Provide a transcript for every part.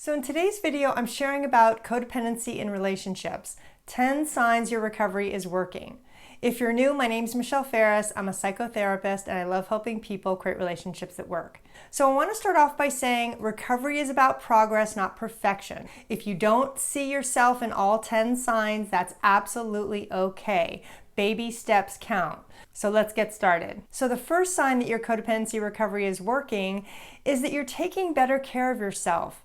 So in today's video, I'm sharing about codependency in relationships, 10 signs your recovery is working. If you're new, my name's Michelle Ferris. I'm a psychotherapist and I love helping people create relationships that work. So I want to start off by saying recovery is about progress, not perfection. If you don't see yourself in all 10 signs, that's absolutely okay. Baby steps count. So let's get started. So the first sign that your codependency recovery is working is that you're taking better care of yourself.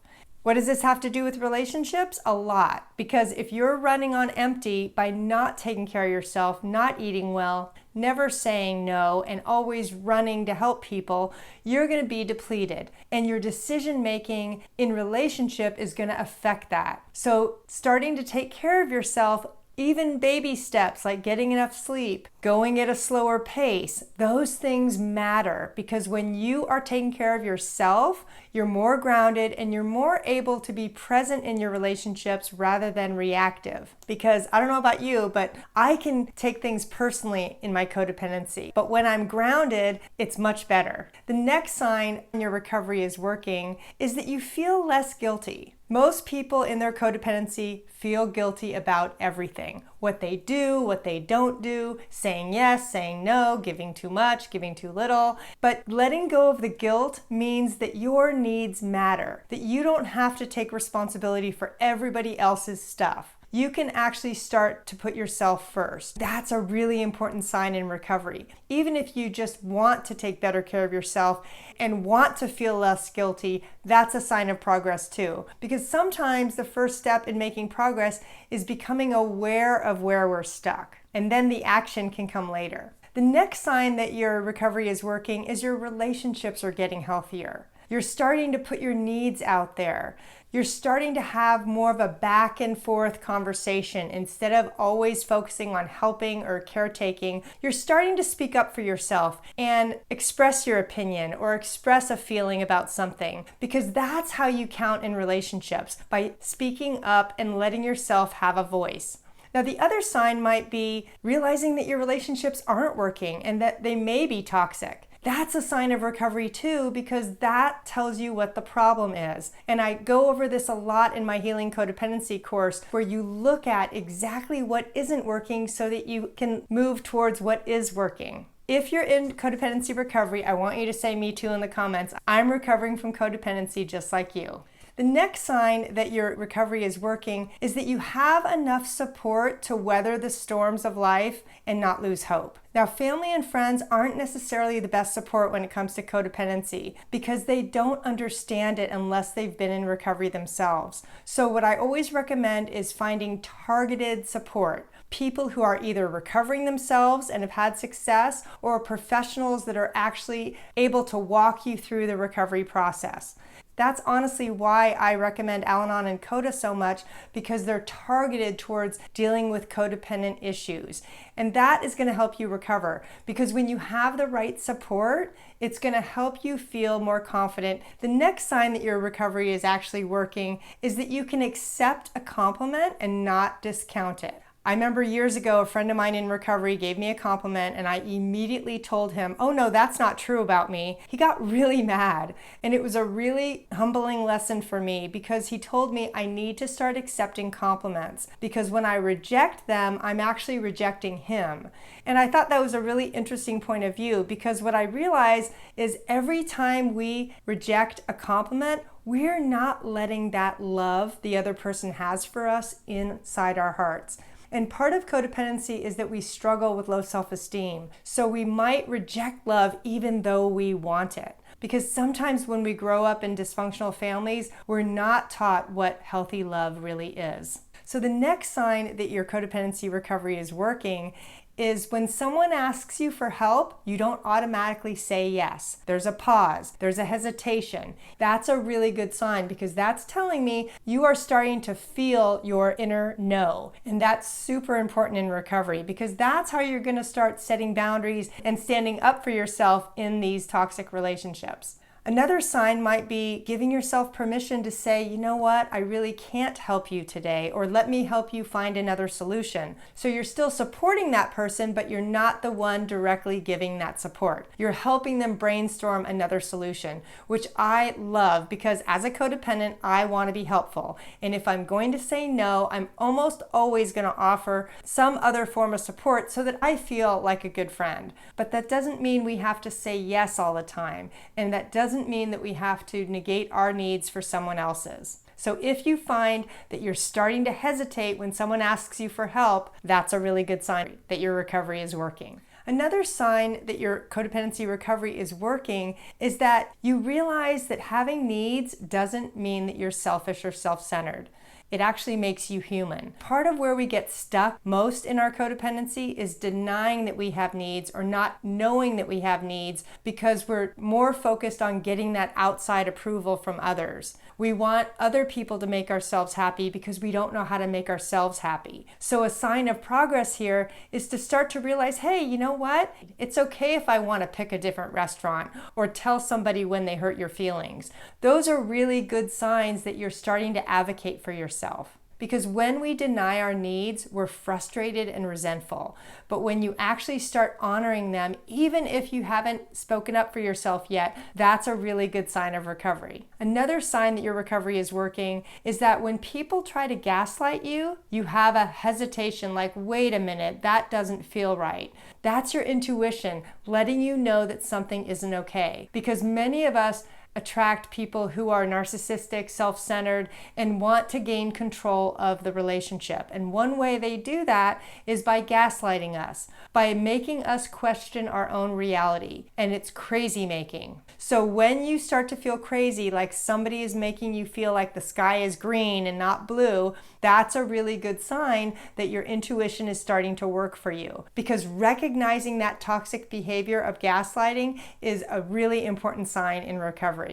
What does this have to do with relationships? A lot. Because if you're running on empty by not taking care of yourself, not eating well, never saying no, and always running to help people, you're going to be depleted. And your decision making in relationship is going to affect that. So starting to take care of yourself, even baby steps like getting enough sleep, going at a slower pace, those things matter because when you are taking care of yourself, you're more grounded and you're more able to be present in your relationships rather than reactive. Because I don't know about you, but I can take things personally in my codependency. But when I'm grounded, it's much better. The next sign your recovery is working is that you feel less guilty. Most people in their codependency feel guilty about everything. What they do, what they don't do, saying yes, saying no, giving too much, giving too little. But letting go of the guilt means that your needs matter, that you don't have to take responsibility for everybody else's stuff. You can actually start to put yourself first. That's a really important sign in recovery. Even if you just want to take better care of yourself and want to feel less guilty, that's a sign of progress too. Because sometimes the first step in making progress is becoming aware of where we're stuck. And then the action can come later. The next sign that your recovery is working is your relationships are getting healthier. You're starting to put your needs out there. You're starting to have more of a back and forth conversation. Instead of always focusing on helping or caretaking, you're starting to speak up for yourself and express your opinion or express a feeling about something, because that's how you count in relationships, by speaking up and letting yourself have a voice. Now, the other sign might be realizing that your relationships aren't working and that they may be toxic. That's a sign of recovery too, because that tells you what the problem is. And I go over this a lot in my Healing Codependency course, where you look at exactly what isn't working so that you can move towards what is working. If you're in codependency recovery, I want you to say me too in the comments. I'm recovering from codependency just like you. The next sign that your recovery is working is that you have enough support to weather the storms of life and not lose hope. Now, family and friends aren't necessarily the best support when it comes to codependency because they don't understand it unless they've been in recovery themselves. So what I always recommend is finding targeted support. People who are either recovering themselves and have had success, or professionals that are actually able to walk you through the recovery process. That's honestly why I recommend Al-Anon and Coda so much, because they're targeted towards dealing with codependent issues. And that is going to help you recover, because when you have the right support, it's going to help you feel more confident. The next sign that your recovery is actually working is that you can accept a compliment and not discount it. I remember years ago, a friend of mine in recovery gave me a compliment and I immediately told him, "Oh no, that's not true about me." He got really mad, and it was a really humbling lesson for me, because he told me I need to start accepting compliments, because when I reject them, I'm actually rejecting him. And I thought that was a really interesting point of view, because what I realized is every time we reject a compliment, we're not letting that love the other person has for us inside our hearts. And part of codependency is that we struggle with low self-esteem. So we might reject love even though we want it. Because sometimes when we grow up in dysfunctional families, we're not taught what healthy love really is. So the next sign that your codependency recovery is working is when someone asks you for help, you don't automatically say yes. There's a pause, there's a hesitation. That's a really good sign, because that's telling me you are starting to feel your inner no. And that's super important in recovery, because that's how you're going to start setting boundaries and standing up for yourself in these toxic relationships. Another sign might be giving yourself permission to say, you know what, I really can't help you today, or let me help you find another solution. So you're still supporting that person, but you're not the one directly giving that support. You're helping them brainstorm another solution, which I love because as a codependent, I want to be helpful. And if I'm going to say no, I'm almost always going to offer some other form of support so that I feel like a good friend. But that doesn't mean we have to say yes all the time. And that doesn't mean that we have to negate our needs for someone else's. So if you find that you're starting to hesitate when someone asks you for help, that's a really good sign that your recovery is working. Another sign that your codependency recovery is working is that you realize that having needs doesn't mean that you're selfish or self-centered. It actually makes you human. Part of where we get stuck most in our codependency is denying that we have needs or not knowing that we have needs because we're more focused on getting that outside approval from others. We want other people to make ourselves happy because we don't know how to make ourselves happy. So a sign of progress here is to start to realize, hey, you know what? It's okay if I want to pick a different restaurant or tell somebody when they hurt your feelings. Those are really good signs that you're starting to advocate for yourself. Because when we deny our needs, we're frustrated and resentful. But when you actually start honoring them, even if you haven't spoken up for yourself yet, that's a really good sign of recovery. Another sign that your recovery is working is that when people try to gaslight you, you have a hesitation like, wait a minute, that doesn't feel right. That's your intuition letting you know that something isn't okay. Because many of us attract people who are narcissistic, self-centered, and want to gain control of the relationship. And one way they do that is by gaslighting us, by making us question our own reality. And it's crazy making. So when you start to feel crazy, like somebody is making you feel like the sky is green and not blue, that's a really good sign that your intuition is starting to work for you. Because recognizing that toxic behavior of gaslighting is a really important sign in recovery.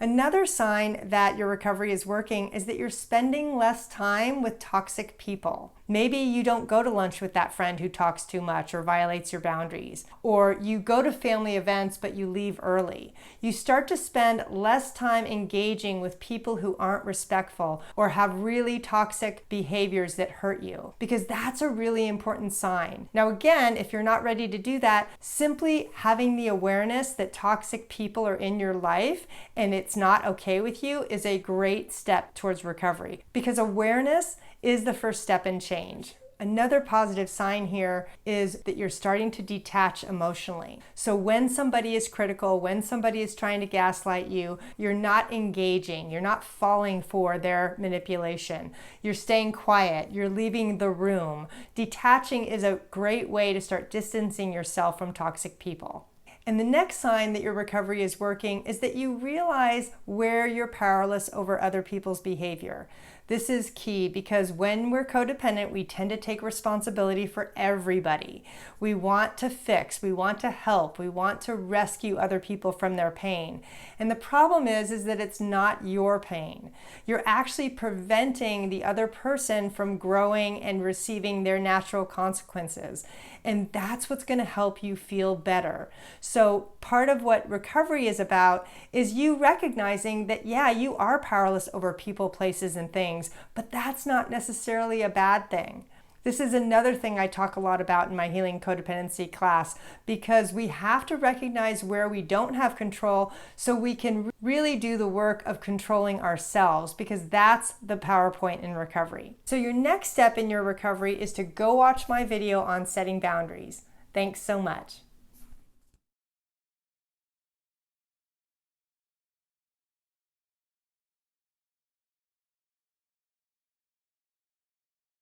Another sign that your recovery is working is that you're spending less time with toxic people. Maybe you don't go to lunch with that friend who talks too much or violates your boundaries. Or you go to family events but you leave early. You start to spend less time engaging with people who aren't respectful or have really toxic behaviors that hurt you. Because that's a really important sign. Now again, if you're not ready to do that, simply having the awareness that toxic people are in your life and it's not okay with you is a great step towards recovery. Because awareness is the first step in change. Another positive sign here is that you're starting to detach emotionally. So when somebody is critical, when somebody is trying to gaslight you, you're not engaging, you're not falling for their manipulation. You're staying quiet, you're leaving the room. Detaching is a great way to start distancing yourself from toxic people. And the next sign that your recovery is working is that you realize where you're powerless over other people's behavior. This is key because when we're codependent, we tend to take responsibility for everybody. We want to fix, we want to help, we want to rescue other people from their pain. And the problem is that it's not your pain. You're actually preventing the other person from growing and receiving their natural consequences. And that's what's going to help you feel better. So part of what recovery is about is you recognizing that, yeah, you are powerless over people, places, and things, but that's not necessarily a bad thing. This is another thing I talk a lot about in my Healing Codependency class, because we have to recognize where we don't have control so we can really do the work of controlling ourselves, because that's the power point in recovery. So your next step in your recovery is to go watch my video on setting boundaries. Thanks so much.